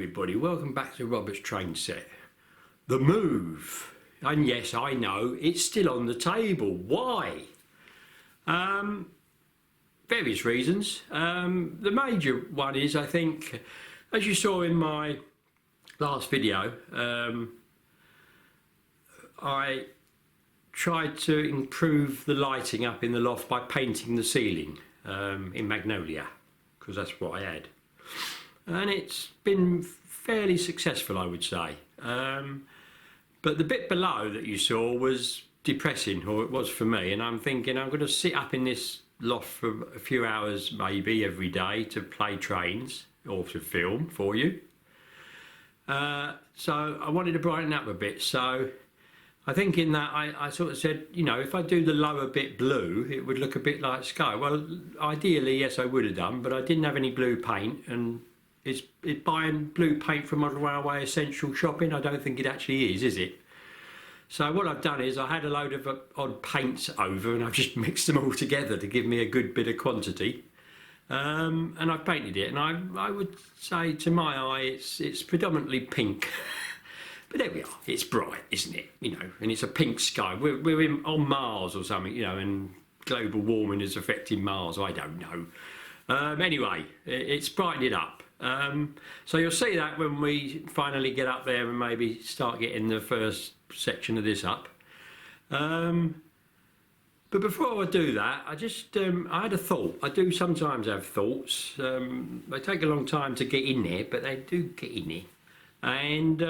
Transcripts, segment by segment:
everybody, welcome back to Robert's train set. The move, and yes, I know it's still on the table. Why? Various reasons. The major one is, I think, as you saw in my last video, I tried to improve the lighting up in the loft by painting the ceiling in magnolia, because that's what I had. And it's been fairly successful, I would say. But the bit below that you saw was depressing, or it was for me, and I'm thinking I'm going to sit up in this loft for a few hours maybe every day to play trains or to film for you. So I wanted to brighten up a bit, so I think in that I sort of said, you know, if I do the lower bit blue, it would look a bit like sky. Well, ideally, yes, I would have done, but I didn't have any blue paint, and it's buying blue paint from Modern Railway essential shopping. I don't think it actually is it? So what I've done is I had a load of odd paints over, and I've just mixed them all together to give me a good bit of quantity. And I've painted it, and I would say to my eye it's predominantly pink. But there we are, it's bright, isn't it? You know, and it's a pink sky. We're on Mars or something, you know, and global warming is affecting Mars, I don't know. Anyway, it's brightened it up. So you'll see that when we finally get up there and maybe start getting the first section of this up. But before I do that, I had a thought. I do sometimes have thoughts. They take a long time to get in there, but they do get in there. And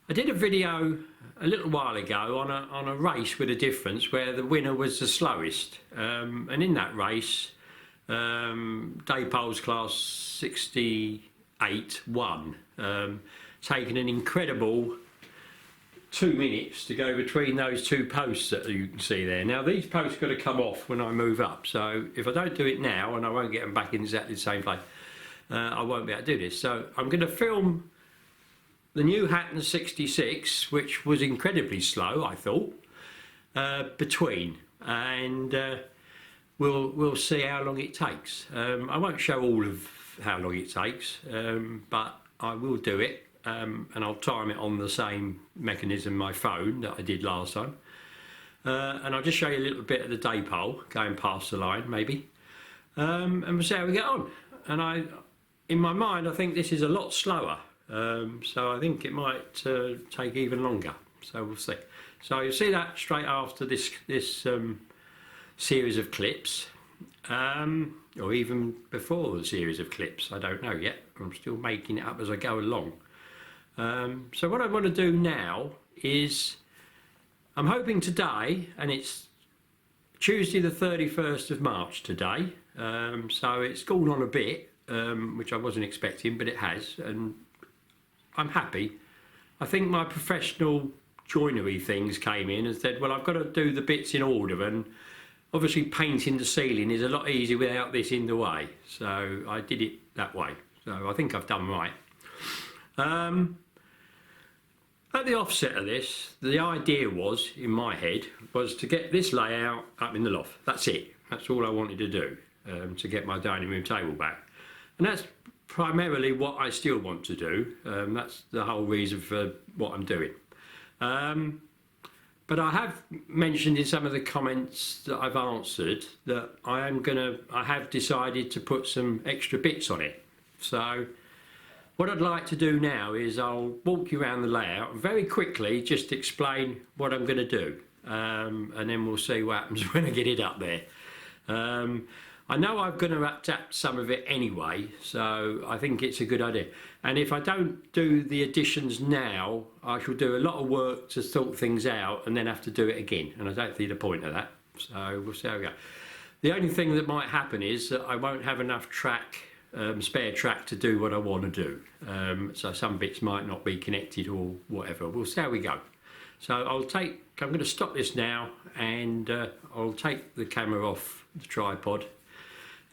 I did a video a little while ago on a race with a difference where the winner was the slowest. And in that race, Dapol's class 68 won, taking an incredible 2 minutes to go between those two posts that you can see there. Now these posts got to come off when I move up, so if I don't do it now, and I won't get them back in exactly the same place, I won't be able to do this. So I'm going to film the new Hattons 66, which was incredibly slow, I thought, between, and we'll see how long it takes. I won't show all of how long it takes, but I will do it, and I'll time it on the same mechanism, my phone, that I did last time. And I'll just show you a little bit of the Dapol going past the line, maybe, and we'll see how we get on. And in my mind, I think this is a lot slower. So I think it might take even longer, so we'll see. So you'll see that straight after this series of clips, or even before the series of clips, I don't know yet. I'm still making it up as I go along. So what I want to do now is, I'm hoping today, and it's Tuesday the 31st of March today, so it's gone on a bit, which I wasn't expecting, but it has, and I'm happy. I think my professional joinery things came in and said, well, I've got to do the bits in order, and obviously painting the ceiling is a lot easier without this in the way, so I did it that way. So I think I've done right. At the offset of this, the idea was, in my head, was to get this layout up in the loft. That's it. That's all I wanted to do, to get my dining room table back. And that's primarily what I still want to do. That's the whole reason for what I'm doing. But I have mentioned in some of the comments that I've answered that I have decided to put some extra bits on it. So what I'd like to do now is I'll walk you around the layout and very quickly just explain what I'm going to do, and then we'll see what happens when I get it up there. I know I'm going to adapt some of it anyway, so I think it's a good idea. And if I don't do the additions now, I shall do a lot of work to sort things out and then have to do it again, and I don't see the point of that. So we'll see how we go. The only thing that might happen is that I won't have enough spare track to do what I want to do. So some bits might not be connected or whatever. We'll see how we go. So I'm going to stop this now, and I'll take the camera off the tripod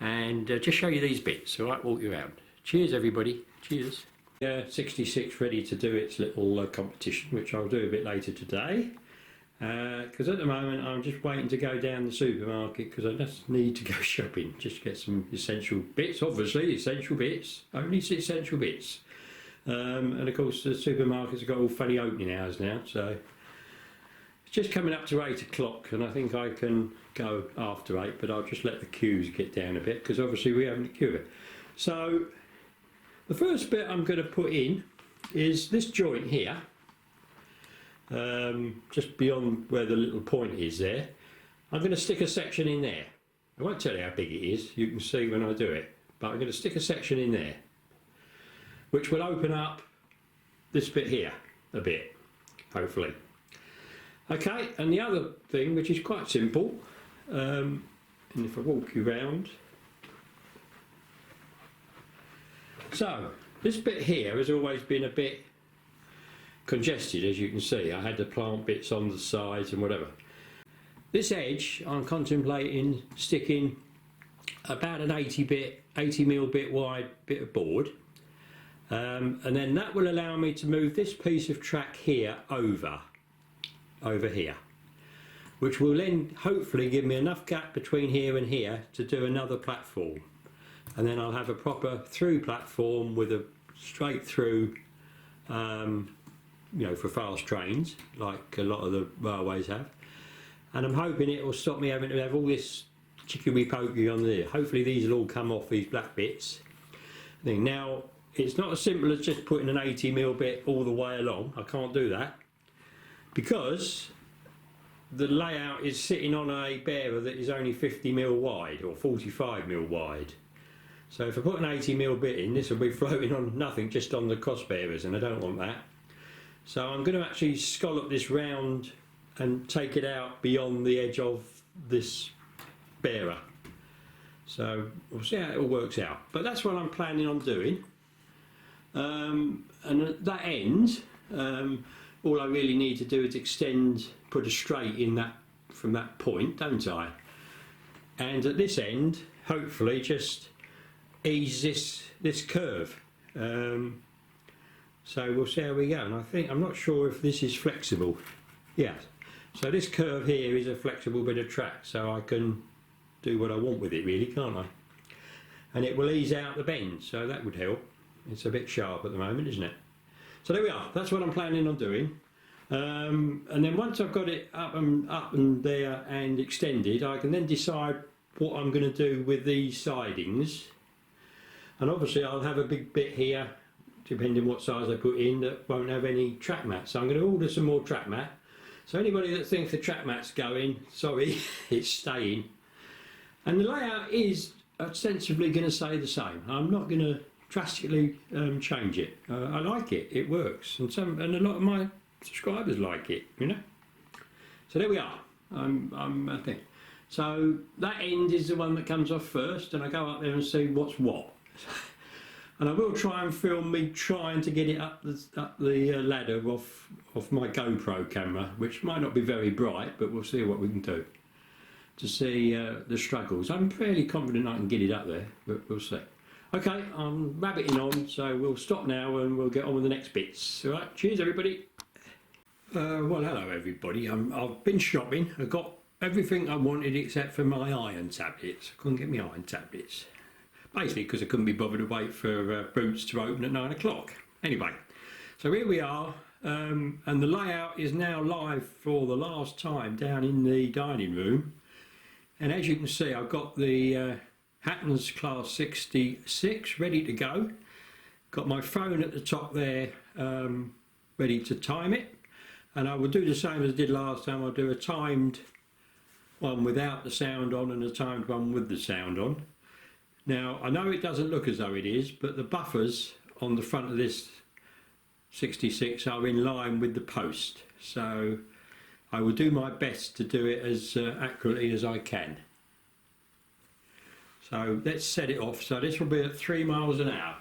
and just show you these bits. All right, walk you around. Cheers, everybody. Cheers. 66 ready to do its little competition, which I'll do a bit later today. because at the moment I'm just waiting to go down the supermarket because I just need to go shopping, just get some essential bits, obviously essential bits, only essential bits. And of course the supermarkets have got all funny opening hours now, so it's just coming up to 8 o'clock and I think I can go after 8, but I'll just let the queues get down a bit because obviously we haven't queued it. So the first bit I'm going to put in is this joint here, just beyond where the little point is there. I'm going to stick a section in there. I won't tell you how big it is, you can see when I do it, but I'm going to stick a section in there which will open up this bit here a bit, hopefully. Okay, and the other thing, which is quite simple, and if I walk you round, so this bit here has always been a bit congested, as you can see. I had the plant bits on the sides and whatever. This edge I'm contemplating sticking about an 80mm bit wide bit of board, and then that will allow me to move this piece of track here over here, which will then hopefully give me enough gap between here and here to do another platform, and then I'll have a proper through platform with a straight through, you know, for fast trains like a lot of the railways have. And I'm hoping it will stop me having to have all this chicory pokey on there. Hopefully these will all come off, these black bits. Now it's not as simple as just putting an 80mm bit all the way along. I can't do that because the layout is sitting on a bearer that is only 50mm wide or 45mm wide. So if I put an 80mm bit in, this will be floating on nothing, just on the cross bearers, and I don't want that. So I'm going to actually scallop this round and take it out beyond the edge of this bearer. So we'll see how it all works out. But that's what I'm planning on doing. And at that end, all I really need to do is extend, put a straight in that from that point, don't I? And at this end, hopefully just ease this curve. So we'll see how we go. And I'm not sure if this is flexible. Yeah. So this curve here is a flexible bit of track, so I can do what I want with it really, can't I? And it will ease out the bend, so that would help. It's a bit sharp at the moment, isn't it? So there we are, that's what I'm planning on doing. And then once I've got it up and there and extended, I can then decide what I'm going to do with these sidings. And obviously I'll have a big bit here, depending what size I put in, that won't have any track mat. So I'm going to order some more track mat. So anybody that thinks the track mat's going, sorry, it's staying. And the layout is ostensibly going to stay the same. I'm not going to drastically change it. I like it, it works, and a lot of my subscribers like it, you know. So there we are. I think so. That end is the one that comes off first, and I go up there and see what's what. And I will try and film me trying to get it up the ladder off my GoPro camera, which might not be very bright, but we'll see what we can do to see the struggles. I'm fairly confident I can get it up there, but we'll see. Okay, I'm rabbiting on, so we'll stop now and we'll get on with the next bits. All right, cheers everybody. Well, hello everybody. I've been shopping. I got everything I wanted except for my iron tablets. I couldn't get my iron tablets. Basically because I couldn't be bothered to wait for Boots to open at 9 o'clock. Anyway, so here we are, and the layout is now live for the last time down in the dining room. And as you can see, I've got the Hattons Class 66 ready to go. Got my phone at the top there, ready to time it. And I will do the same as I did last time. I'll do a timed one without the sound on and a timed one with the sound on. Now, I know it doesn't look as though it is, but the buffers on the front of this 66 are in line with the post. So I will do my best to do it as accurately as I can. So let's set it off. So this will be at 3 miles an hour.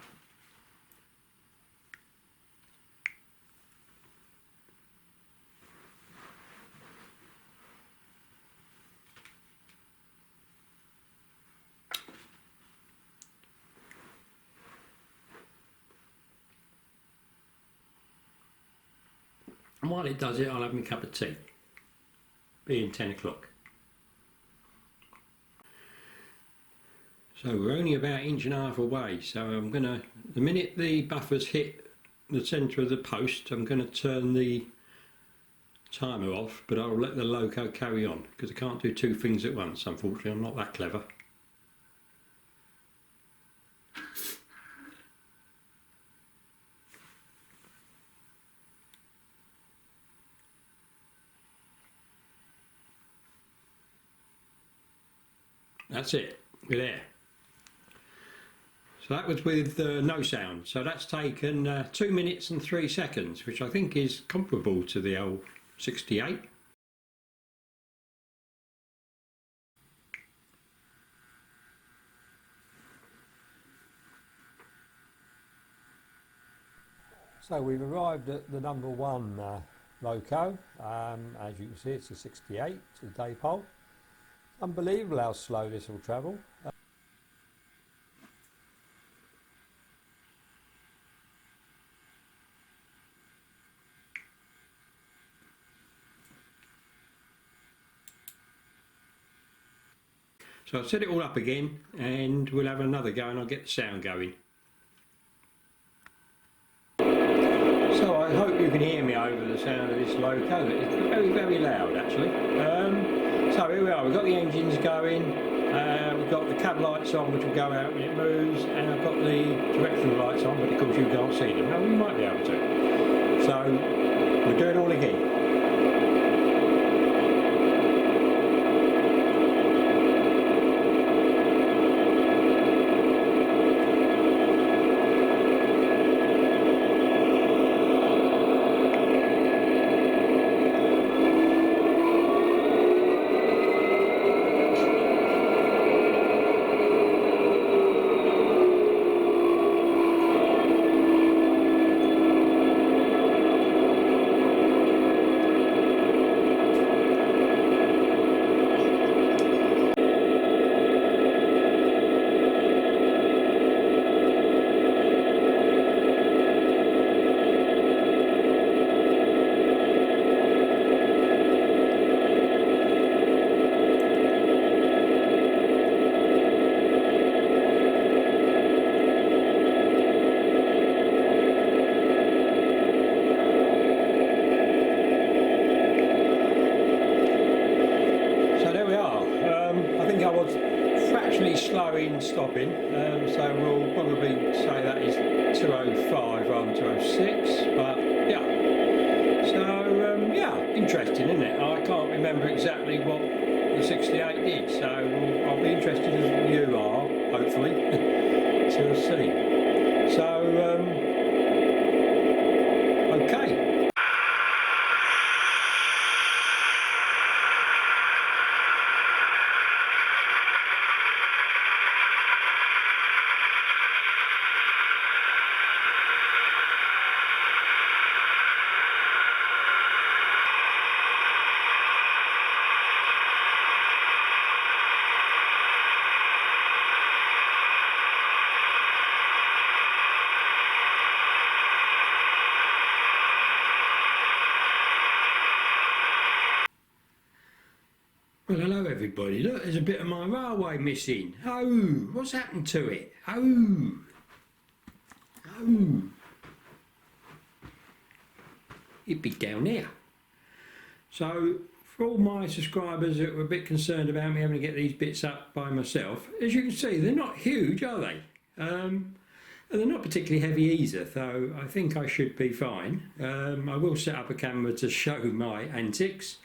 And while it does it, I'll have my cup of tea. being 10 o'clock. So we're only about 1.5 inches away, so I'm going to, the minute the buffers hit the centre of the post, I'm going to turn the timer off, but I'll let the loco carry on because I can't do two things at once, unfortunately. I'm not that clever. That's it, we're there. So that was with no sound, so that's taken 2 minutes and 3 seconds, which I think is comparable to the old 68. So we've arrived at the number 1 loco. As you can see, it's a 68, it's a Dapol. Unbelievable how slow this will travel. So I've set it all up again and we'll have another go and I'll get the sound going. So I hope you can hear me over the sound of this loco. It's very, very loud actually. So here we are, we've got the engines going, we've got the cab lights on which will go out when it moves, and I've got the directional lights on, but of course you can't see them. Now you might be able to. So we'll do it all again. Slow in stopping, so we'll probably say that is 205 rather than 206, but yeah. So yeah, interesting, isn't it? I can't remember exactly what the 68 did, so I'll be interested as you are, hopefully, to see. So okay. Well, hello everybody. Look, there's a bit of my railway missing. Oh, what's happened to it? Oh. It'd be down there. So, for all my subscribers that were a bit concerned about me having to get these bits up by myself, as you can see, they're not huge, are they? And they're not particularly heavy either, so I think I should be fine. I will set up a camera to show my antics.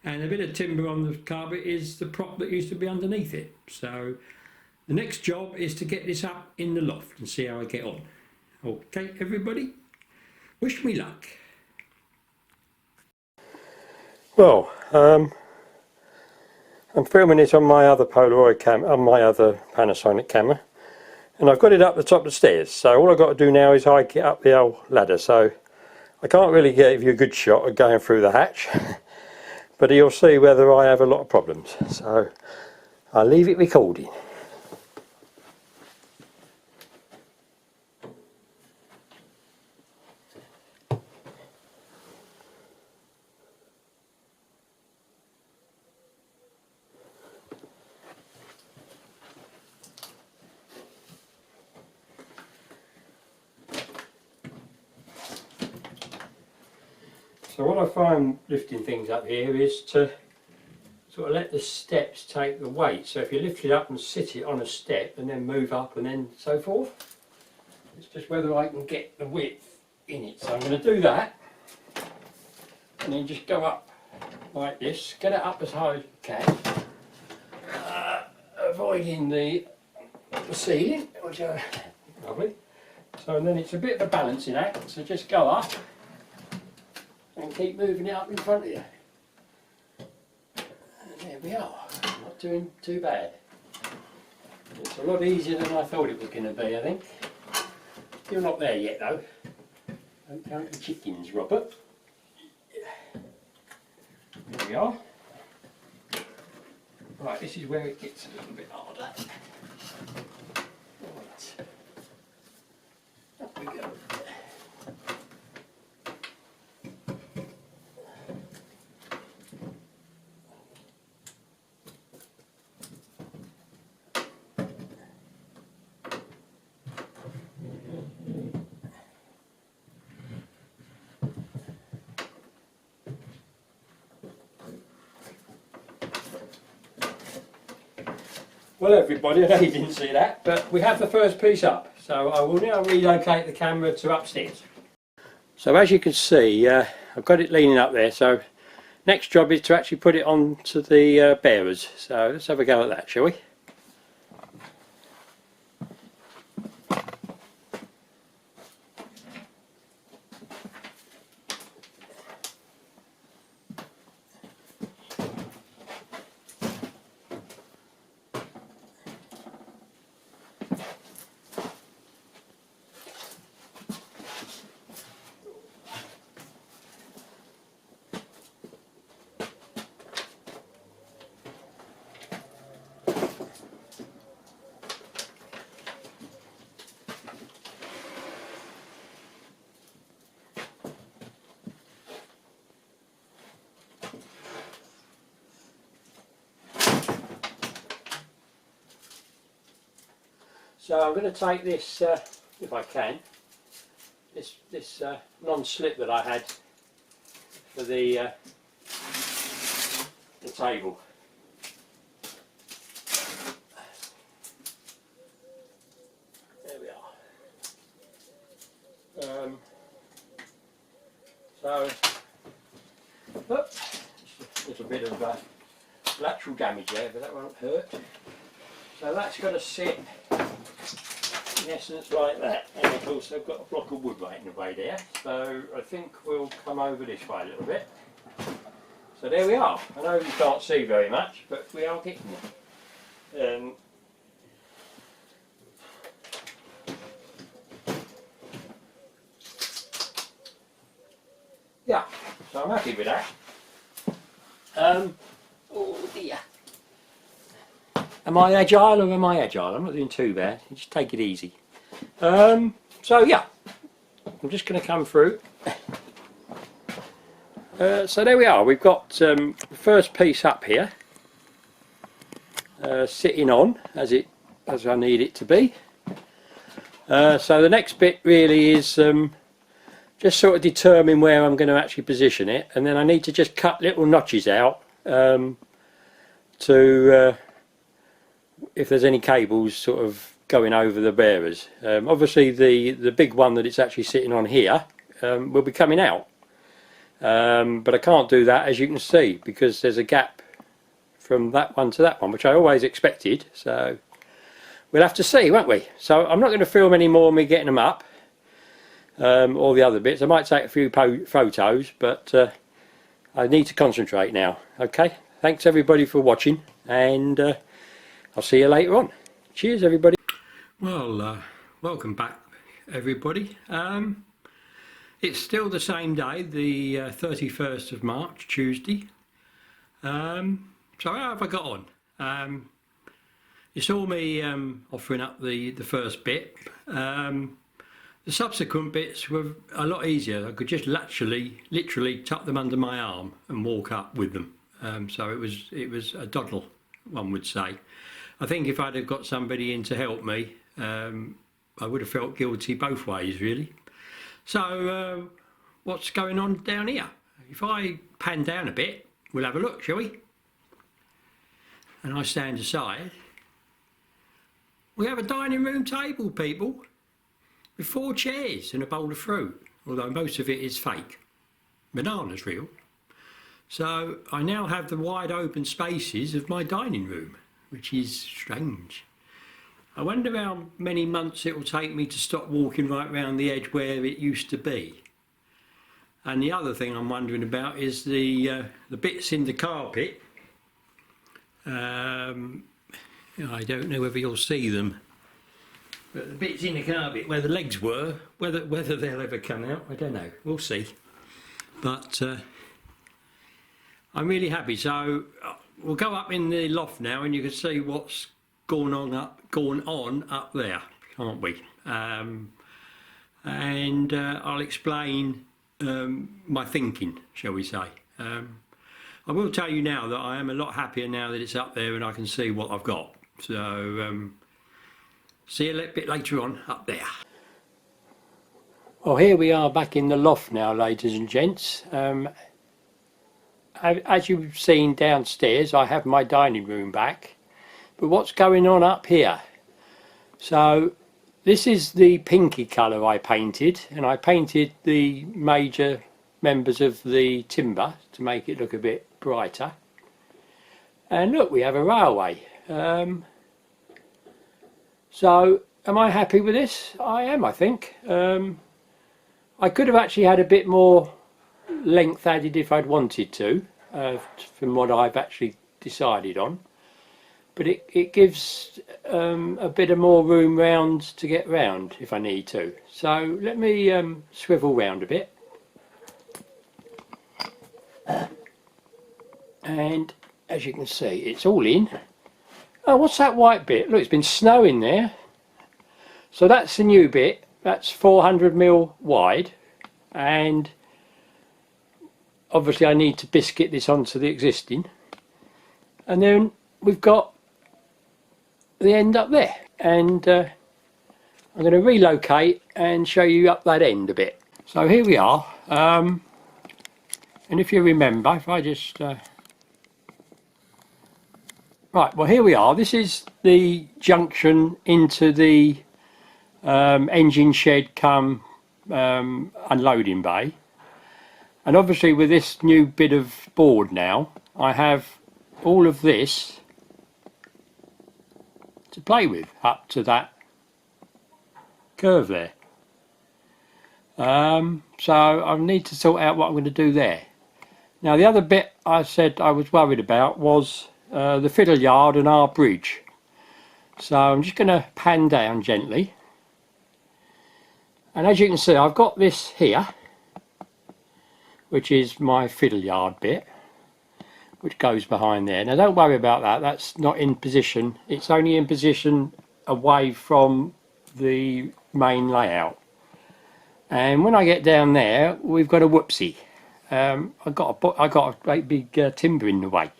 And a bit of timber on the carpet is the prop that used to be underneath it. So the next job is to get this up in the loft and see how I get on. Okay, everybody, wish me luck. Well, I'm filming it on my other Polaroid camera, on my other Panasonic camera, and I've got it up the top of the stairs. So all I've got to do now is hike it up the old ladder. So I can't really give you a good shot of going through the hatch. But you'll see whether I have a lot of problems. So I'll leave it recording. So what I find lifting things up here is to sort of let the steps take the weight. So if you lift it up and sit it on a step and then move up and then so forth, it's just whether I can get the width in it. So I'm going to do that and then just go up like this, get it up as high as you can, avoiding the ceiling, which are lovely. So and then it's a bit of a balancing act, so just go up and keep moving it up in front of you. And there we are, not doing too bad. It's a lot easier than I thought it was going to be, I think. Still not there yet though. Don't count the chickens, Robert. There we are. Right, this is where it gets a little bit harder. Right. Up we go. Well everybody, I know you didn't see that, but we have the first piece up. So I will now relocate the camera to upstairs. So as you can see, I've got it leaning up there, so next job is to actually put it onto the bearers. So let's have a go at that, shall we? So I'm going to take this, if I can, this non-slip that I had for the table. There we are. So, just a little bit of lateral damage there, but that won't hurt. So that's got to sit in essence like that, and of course I've got a block of wood right in the way there, so I think we'll come over this way a little bit. So there we are. I know you can't see very much, but we are getting there. Yeah, so I'm happy with that. Oh dear. Am I agile or am I agile? I'm not doing too bad. Just take it easy. So yeah, I'm just going to come through. So there we are. We've got the first piece up here, sitting on as I need it to be. So the next bit really is just sort of determine where I'm going to actually position it, and then I need to just cut little notches out to if there's any cables sort of going over the bearers. Obviously the big one that it's actually sitting on here will be coming out, but I can't do that, as you can see, because there's a gap from that one to that one, which I always expected. So we'll have to see, won't we? So I'm not going to film any more of me getting them up, all the other bits. I might take a few photos, but I need to concentrate now. Okay, thanks everybody for watching, and I'll see you later on. Cheers everybody. Well, welcome back everybody. It's still the same day, the 31st of March, Tuesday. So how have I got on? You saw me offering up the first bit. The subsequent bits were a lot easier. I could just literally tuck them under my arm and walk up with them. So it was a doddle, one would say. I think if I'd have got somebody in to help me, I would have felt guilty both ways really. So what's going on down here? If I pan down a bit, we'll have a look, shall we? And I stand aside. We have a dining room table, people, with 4 chairs and a bowl of fruit, although most of it is fake. Banana's real. So I now have the wide open spaces of my dining room, which is strange. I wonder how many months it will take me to stop walking right round the edge where it used to be. And the other thing I'm wondering about is the bits in the carpet. I don't know whether you'll see them, but the bits in the carpet where the legs were, whether they'll ever come out, I don't know. We'll see. But I'm really happy. So we'll go up in the loft now, and you can see what's going on up there, can't we? And I'll explain my thinking, shall we say. I will tell you now that I am a lot happier now that it's up there and I can see what I've got. So see you a little bit later on up there. Well, here we are back in the loft now, ladies and gents. As you've seen downstairs, I have my dining room back. But what's going on up here? So this is the pinky colour I painted, and I painted the major members of the timber to make it look a bit brighter. And look, we have a railway. So am I happy with this? I am, I think. I could have actually had a bit more length added if I'd wanted to, from what I've actually decided on. But it gives a bit of more room round to get round if I need to. So let me swivel round a bit. And as you can see, it's all in. Oh, what's that white bit? Look, it's been snowing there. So that's the new bit. That's 400mm wide. And obviously I need to biscuit this onto the existing. And then we've got the end up there, and I'm going to relocate and show you up that end a bit. So here we are, and if you remember, if I just right, well here we are. This is the junction into the engine shed cum unloading bay, and obviously with this new bit of board now I have all of this to play with up to that curve there. So I need to sort out what I'm going to do there. Now the other bit I said I was worried about was the fiddle yard and our bridge. So I'm just going to pan down gently, and as you can see I've got this here, which is my fiddle yard bit, which goes behind there. Now don't worry about that, that's not in position, it's only in position away from the main layout. And when I get down there, we've got a whoopsie. I got a great big timber in the way.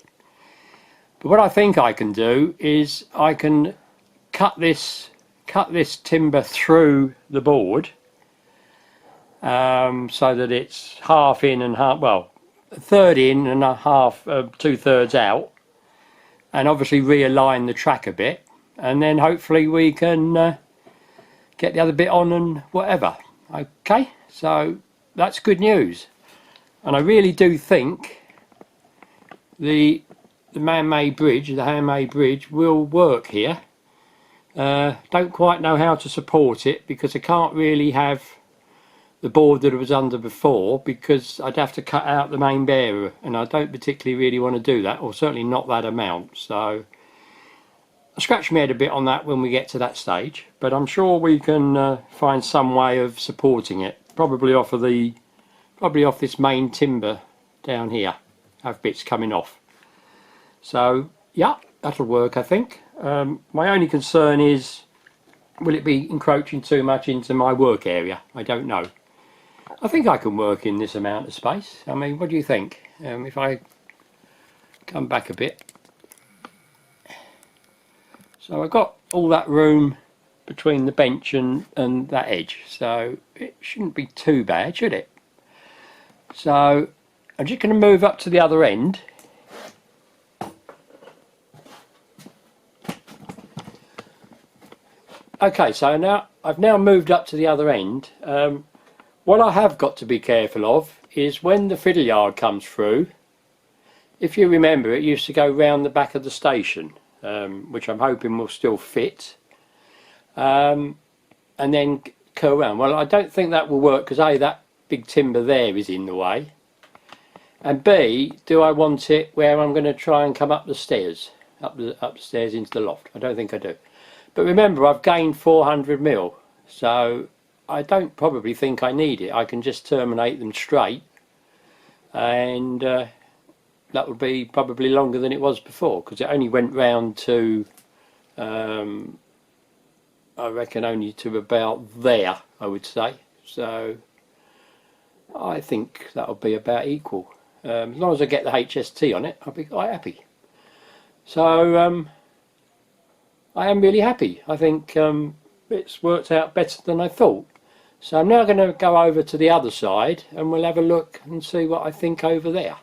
But what I think I can do is I can cut this timber through the board, so that it's half in and half, well, a third in and a half, 2/3 out, and obviously realign the track a bit, and then hopefully we can get the other bit on and whatever. Okay, so that's good news, and I really do think the man-made bridge, the handmade bridge, will work here. Don't quite know how to support it because I can't really have the board that it was under before, because I'd have to cut out the main bearer, and I don't particularly really want to do that, or certainly not that amount. So I'll scratch my head a bit on that when we get to that stage, but I'm sure we can find some way of supporting it, probably off this main timber down here. Have bits coming off. So yeah, that'll work, I think. My only concern is, will it be encroaching too much into my work area? I don't know. I think I can work in this amount of space. I mean, what do you think? If I come back a bit. So I've got all that room between the bench and that edge, so it shouldn't be too bad, should it? So I'm just going to move up to the other end. Okay, so now I've moved up to the other end. What I have got to be careful of is when the fiddle yard comes through. If you remember, it used to go round the back of the station, which I'm hoping will still fit, and then curl around. Well, I don't think that will work because A, that big timber there is in the way, and B, do I want it where I'm going to try and come up the stairs, upstairs into the loft? I don't think I do. But remember, I've gained 400 mil, so I don't probably think I need it. I can just terminate them straight, and that would be probably longer than it was before, because it only went round to, I reckon, only to about there, I would say. So I think that'll be about equal. As long as I get the HST on it, I'll be quite happy. So I am really happy. I think it's worked out better than I thought. So I'm now going to go over to the other side and we'll have a look and see what I think over there.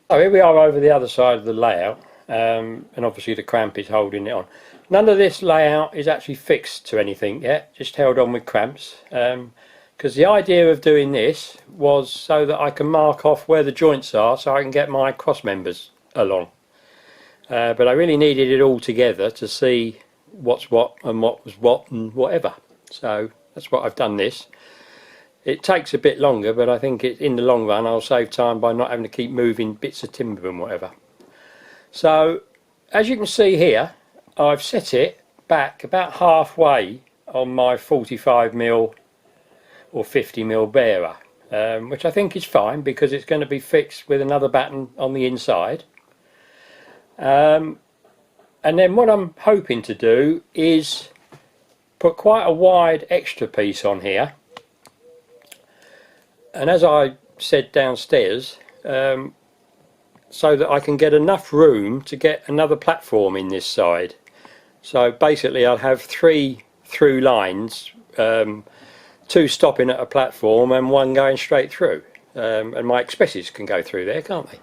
So here we are over the other side of the layout, and obviously the cramp is holding it on. None of this layout is actually fixed to anything yet, just held on with cramps, because the idea of doing this was so that I can mark off where the joints are so I can get my cross members along. But I really needed it all together to see what's what and what was what and whatever. So that's what I've done this. It takes a bit longer, but I think in the long run I'll save time by not having to keep moving bits of timber and whatever. So as you can see here, I've set it back about halfway on my 45mm or 50mm bearer, which I think is fine because it's going to be fixed with another batten on the inside. And then what I'm hoping to do is put quite a wide extra piece on here. And as I said downstairs, so that I can get enough room to get another platform in this side. So basically I'll have 3 through lines, 2 stopping at a platform and 1 going straight through. And my expresses can go through there, can't they?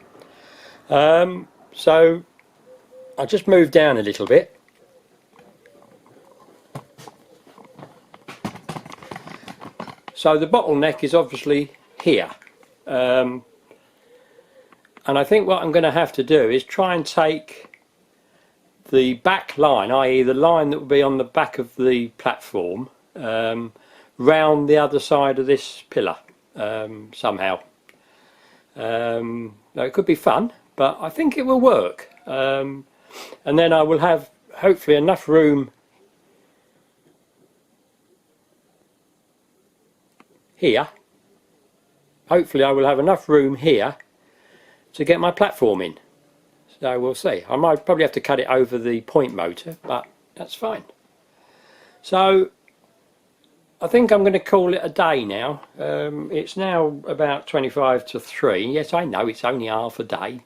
So I'll just move down a little bit. So the bottleneck is obviously here, and I think what I'm going to have to do is try and take the back line, i.e. the line that will be on the back of the platform, round the other side of this pillar somehow. Now it could be fun, but I think it will work, and then I will have hopefully enough room here. Hopefully I will have enough room here to get my platform in. So we'll see. I might probably have to cut it over the point motor, but that's fine. So I think I'm going to call it a day now. It's now about 25 to 3. Yes, I know it's only half a day,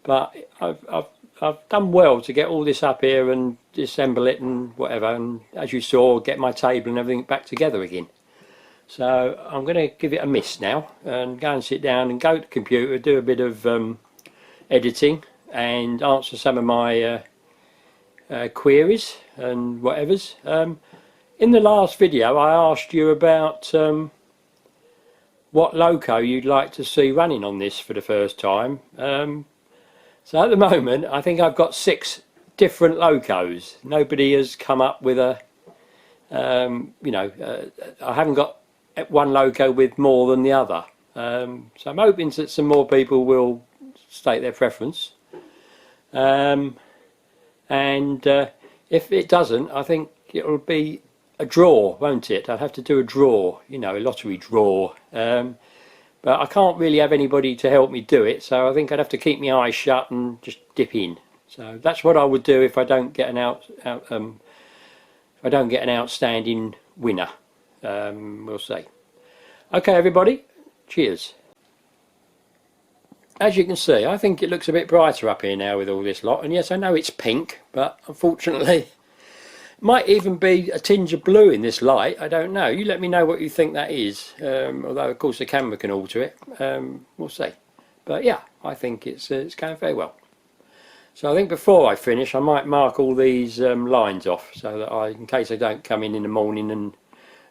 but I've done well to get all this up here and disassemble it and whatever, and as you saw, get my table and everything back together again. So I'm going to give it a miss now and go and sit down and go to the computer, do a bit of editing and answer some of my queries and whatevers. In the last video I asked you about what loco you'd like to see running on this for the first time. So at the moment I think I've got 6 different locos. Nobody has come up with a, I haven't got one loco with more than the other. So I'm hoping that some more people will state their preference. And if it doesn't, I think it'll be a draw, won't it? I'll have to do a draw, a lottery draw. But I can't really have anybody to help me do it, so I think I'd have to keep my eyes shut and just dip in. So that's what I would do if I don't get an outstanding winner. We'll see. Okay everybody, cheers. As you can see, I think it looks a bit brighter up here now with all this lot, and yes, I know it's pink, but unfortunately it might even be a tinge of blue in this light. I don't know. You let me know what you think that is, although of course the camera can alter it. We'll see. But yeah, I think it's going very well. So I think before I finish I might mark all these lines off, so that in case I don't come in the morning and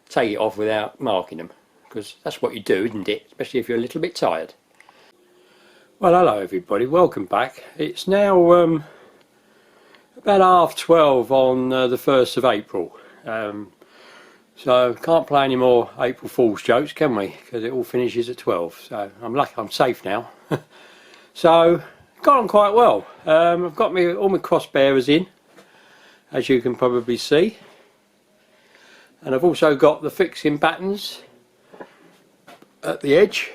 take it off without marking them, because that's what you do, isn't it, especially if you're a little bit tired. Well, hello everybody, welcome back. It's now about 12:30 on the 1st of April. So can't play any more April Fool's jokes, can we, because it all finishes at 12, so I'm lucky I'm safe now. So got on quite well. I've got all my crossbearers in, as you can probably see, and I've also got the fixing battens at the edge.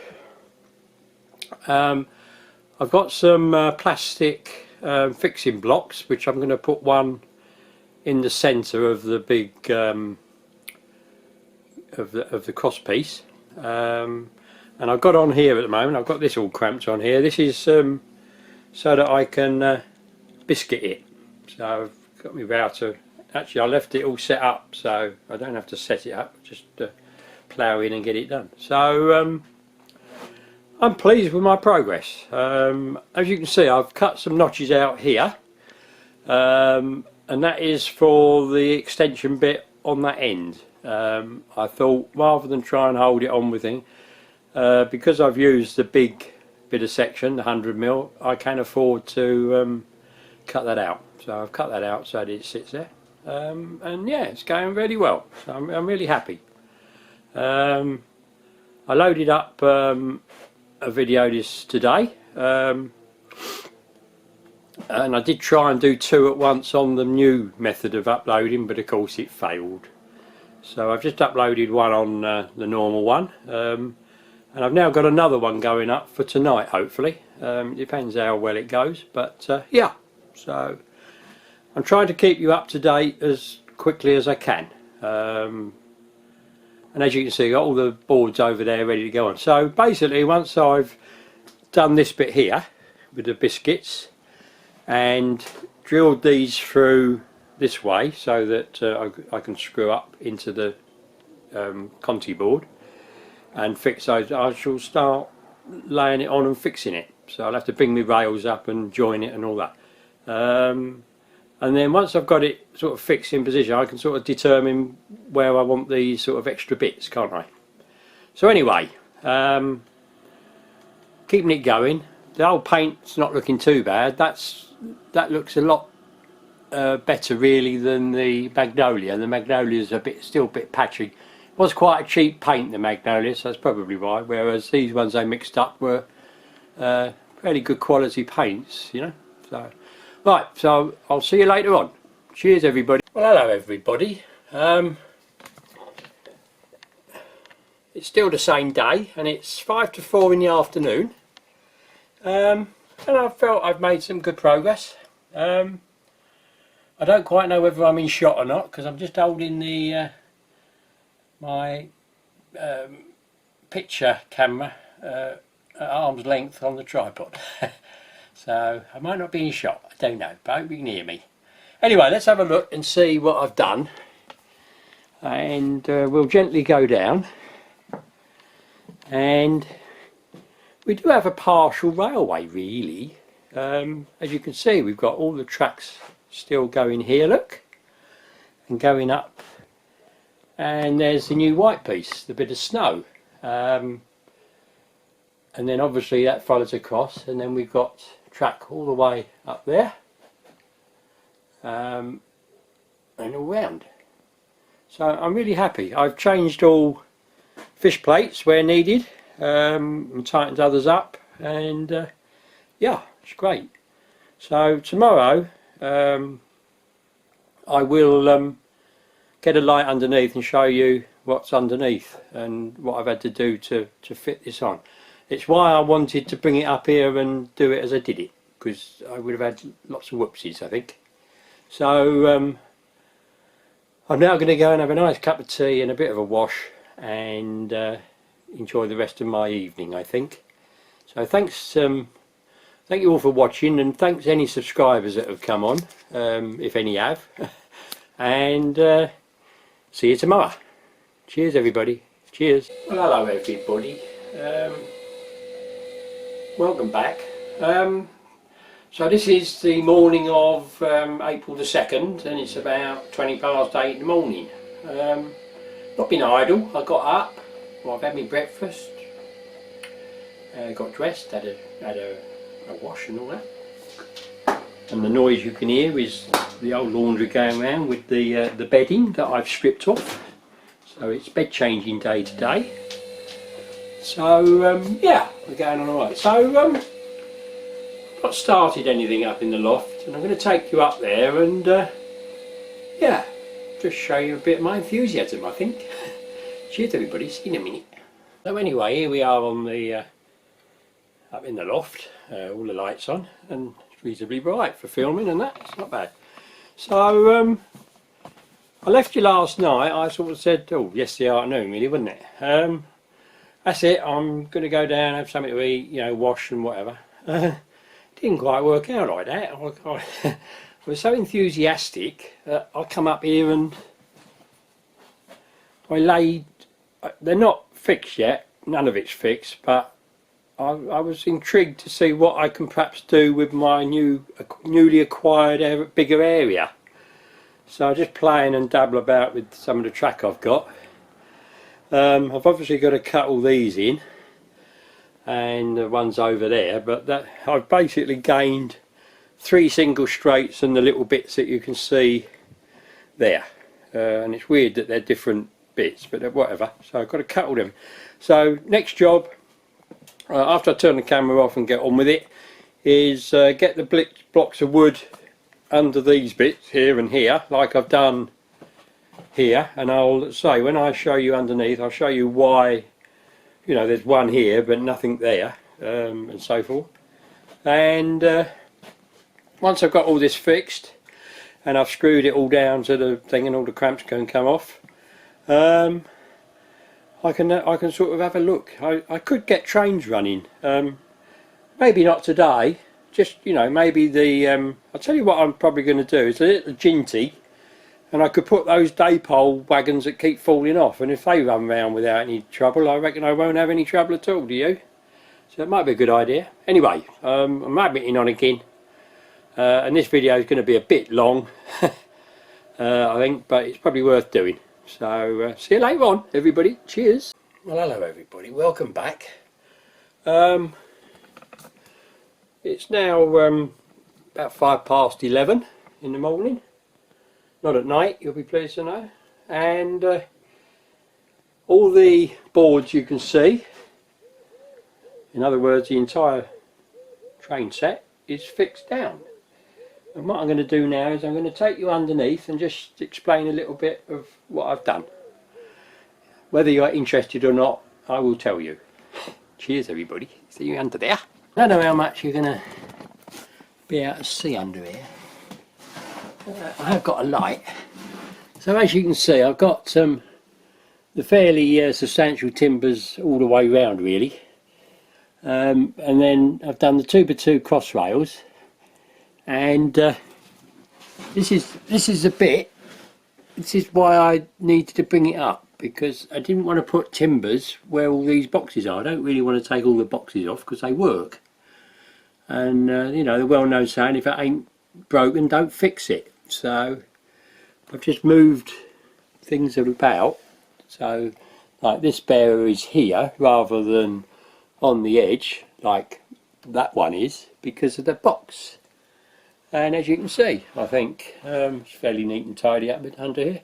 I've got some plastic fixing blocks, which I'm going to put one in the centre of the big of the cross piece, and I've got on here at the moment, I've got this all cramped on here. This is so that I can biscuit it. So I've got my router. Actually I left it all set up so I don't have to set it up, just plough in and get it done. So I'm pleased with my progress. As you can see, I've cut some notches out here, and that is for the extension bit on that end. I thought rather than try and hold it on with thing, because I've used the big bit of section, the 100mm, I can afford to cut that out. So I've cut that out so that it sits there, and yeah, it's going really well. So I'm really happy. I loaded up a video this today, and I did try and do two at once on the new method of uploading, but of course it failed. So I've just uploaded one on the normal one, and I've now got another one going up for tonight, hopefully. It depends how well it goes, but yeah, so I'm trying to keep you up to date as quickly as I can. And as you can see, got all the boards over there ready to go on. So basically, once I've done this bit here with the biscuits and drilled these through this way so that I can screw up into the Conti board and fix those, I shall start laying it on and fixing it. So I'll have to bring my rails up and join it and all that. And then once I've got it sort of fixed in position, I can sort of determine where I want these sort of extra bits, can't I? So anyway, keeping it going. The old paint's not looking too bad. That looks a lot better really than the Magnolia. The Magnolia's still a bit patchy. It was quite a cheap paint, the Magnolia, so that's probably why. Whereas these ones they mixed up were fairly good quality paints, you know. So. Right, so I'll see you later on. Cheers everybody. Well, hello everybody. It's still the same day and it's 5 to 4 in the afternoon, and I felt I've made some good progress. I don't quite know whether I'm in shot or not, because I'm just holding the my picture camera at arm's length on the tripod. So I might not be in shot, I don't know, but I hope you can hear me. Anyway, let's have a look and see what I've done, and we'll gently go down, and we do have a partial railway really. As you can see, we've got all the tracks still going here, look, and going up, and there's the new white piece, the bit of snow, and then obviously that follows across, and then we've got track all the way up there, and all round. So I'm really happy. I've changed all fish plates where needed, and tightened others up, and yeah, it's great. So tomorrow I will get a light underneath and show you what's underneath and what I've had to do to fit this on. It's why I wanted to bring it up here and do it as I did it, because I would have had lots of whoopsies, I think. So I'm now going to go and have a nice cup of tea and a bit of a wash, and enjoy the rest of my evening, I think. So thanks, thank you all for watching, and thanks any subscribers that have come on, if any have. And see you tomorrow. Cheers everybody. Cheers. Well, hello everybody. Welcome back. So this is the morning of April the 2nd, and it's about 20 past 8 in the morning. Not been idle. I got up, well, I've had my breakfast, got dressed, had a wash and all that. And the noise you can hear is the old laundry going around with the bedding that I've stripped off. So it's bed changing day today. So yeah, we're going on alright. So not started anything up in the loft, and I'm going to take you up there and yeah, just show you a bit of my enthusiasm, I think. Cheers everybody, see you in a minute. So anyway, here we are on the up in the loft, all the lights on, and it's reasonably bright for filming and that, it's not bad. So I left you last night. I sort of said, oh, yesterday afternoon really, wasn't it? That's it, I'm going to go down, have something to eat, you know, wash and whatever. Didn't quite work out like that. I was so enthusiastic that I come up here and I laid, they're not fixed yet, none of it's fixed, but I was intrigued to see what I can perhaps do with my newly acquired bigger area. So I'm just playing and dabble about with some of the track I've got. I've obviously got to cut all these in, and the ones over there, but that I've basically gained 3 single straights and the little bits that you can see there, and it's weird that they're different bits, but whatever. So I've got to cut all them. So next job, after I turn the camera off and get on with it, is get the blocks of wood under these bits here and here, like I've done here, and I'll say when I show you underneath, I'll show you why, you know, there's one here but nothing there, and so forth. And once I've got all this fixed and I've screwed it all down to the thing and all the cramps can come off, I can sort of have a look. I could get trains running, maybe not today, just, you know, maybe the I'll tell you what I'm probably going to do is a little Jinty, and I could put those Dapol wagons that keep falling off, and if they run round without any trouble, I reckon I won't have any trouble at all, do you? So it might be a good idea. Anyway, I'm admitting on again, and this video is going to be a bit long, I think, but it's probably worth doing. So see you later on, everybody. Cheers. Well, hello everybody, welcome back. It's now about 5 past 11 in the morning. Not at night, you'll be pleased to know. And all the boards you can see, in other words the entire train set, is fixed down. And what I'm going to do now is I'm going to take you underneath and just explain a little bit of what I've done. Whether you're interested or not, I will tell you. Cheers everybody, see you under there. I don't know how much you're going to be able to see under here. I have got a light, so as you can see I've got the fairly substantial timbers all the way round really, and then I've done the 2x2 cross rails, and this is a bit, this is why I needed to bring it up, because I didn't want to put timbers where all these boxes are. I don't really want to take all the boxes off because they work, and you know the well-known saying, if it ain't broken don't fix it. So I've just moved things about, so like this bearer is here rather than on the edge like that one is, because of the box. And as you can see, I think it's fairly neat and tidy up under here.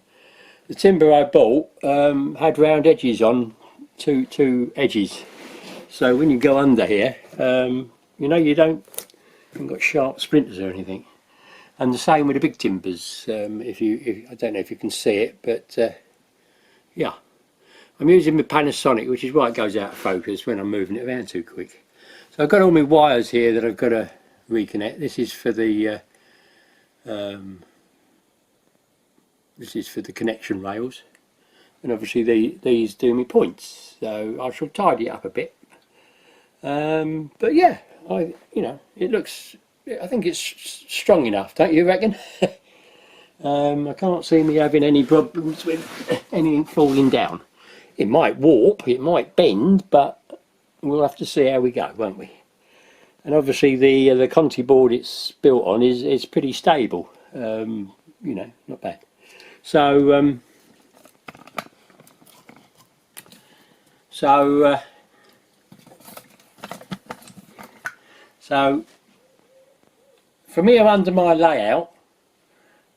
The timber I bought had round edges on two edges, so when you go under here, you know, you haven't got sharp splinters or anything. And the same with the big timbers. I don't know if you can see it, but yeah, I'm using my Panasonic, which is why it goes out of focus when I'm moving it around too quick. So I've got all my wires here that I've got to reconnect. This is for the connection rails, and obviously these do me points. So I shall tidy it up a bit. But yeah, you know, it looks. I think it's strong enough, don't you reckon? I can't see me having any problems with anything falling down. It might warp, it might bend, but we'll have to see how we go, won't we? And obviously the Conti board it's built on is pretty stable, you know, not bad. So so for me, I'm under my layout.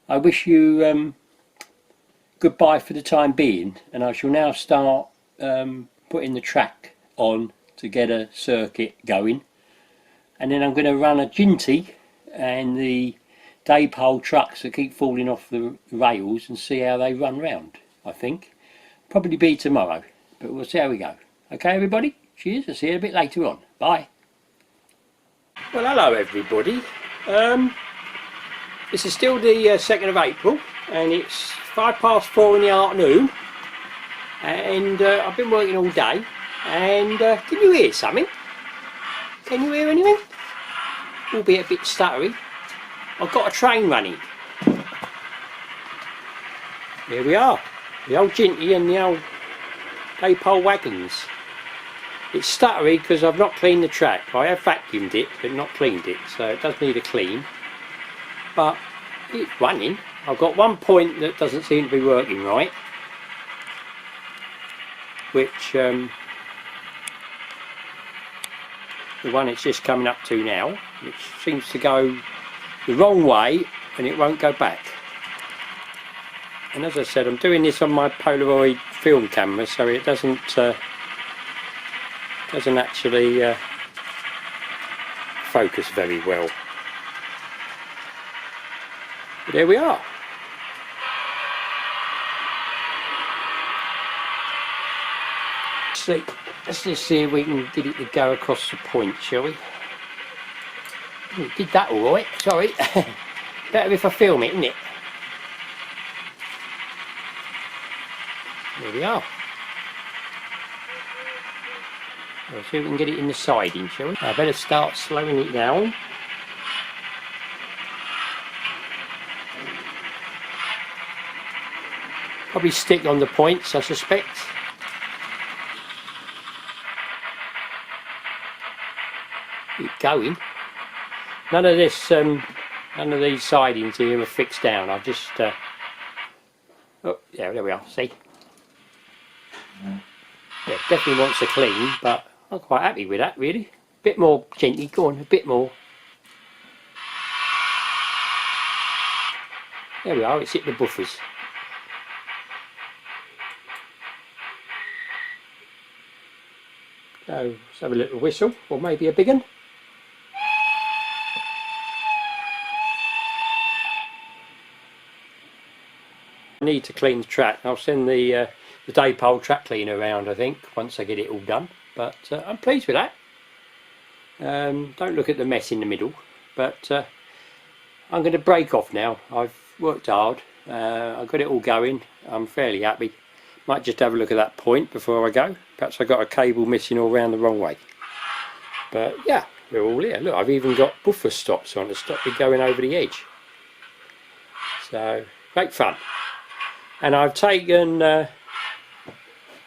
I wish you goodbye for the time being, and I shall now start putting the track on to get a circuit going, and then I'm going to run a Jinty and the Dapol trucks that keep falling off the rails and see how they run round. I think probably be tomorrow, but we'll see how we go. Okay everybody, cheers, I'll see you a bit later on. Bye. Well, hello everybody. This is still the 2nd of April and it's 4:05 in the afternoon, and I've been working all day, and can you hear something? Can you hear anything? Albeit a bit stuttery. I've got a train running. Here we are, the old Jinty and the old Dapol wagons. It's stuttery because I've not cleaned the track. I have vacuumed it but not cleaned it, so it does need a clean, but it's running. I've got one point that doesn't seem to be working right, which the one it's just coming up to now, which seems to go the wrong way and it won't go back. And as I said, I'm doing this on my Polaroid film camera, so it doesn't actually focus very well. But there we are. Let's just see if we can get it to go across the point, shall we? Oh, did that all right, sorry. Better if I film it, isn't it? There we are. We'll see if we can get it in the siding, shall we? I better start slowing it down. Probably stick on the points, I suspect. Keep going. None of this, none of these sidings here are fixed down. I've just, oh yeah, there we are. See, yeah, definitely wants a clean, but I'm quite happy with that. Really, bit more gently. Go on, a bit more. There we are. It's hit the buffers. So let's have a little whistle, or maybe a big one. I need to clean the track. I'll send the Dapol track cleaner around, I think, once I get it all done. But I'm pleased with that. Don't look at the mess in the middle. But I'm going to break off now. I've worked hard. I've got it all going. I'm fairly happy. Might just have a look at that point before I go. Perhaps I got a cable missing all round the wrong way. But yeah, we're all here. Look, I've even got buffer stops on to stop me going over the edge. So, great fun. And I've taken, I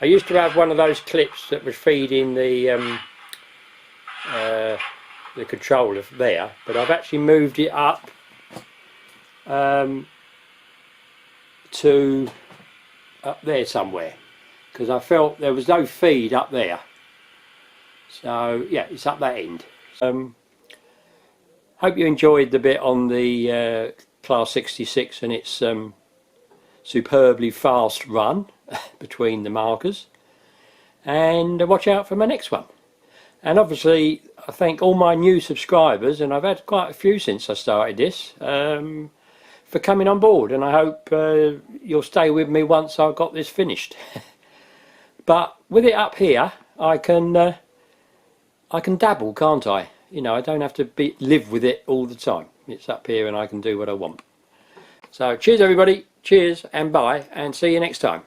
used to have one of those clips that was feeding the controller there, but I've actually moved it up to up there somewhere, because I felt there was no feed up there. So yeah, it's up that end. Hope you enjoyed the bit on the Class 66 and its superbly fast run between the markers, and watch out for my next one. And obviously I thank all my new subscribers, and I've had quite a few since I started this, for coming on board, and I hope you'll stay with me once I've got this finished. But with it up here, I can dabble, can't I? You know, I don't have to live with it all the time. It's up here and I can do what I want. So cheers everybody, cheers and bye, and see you next time.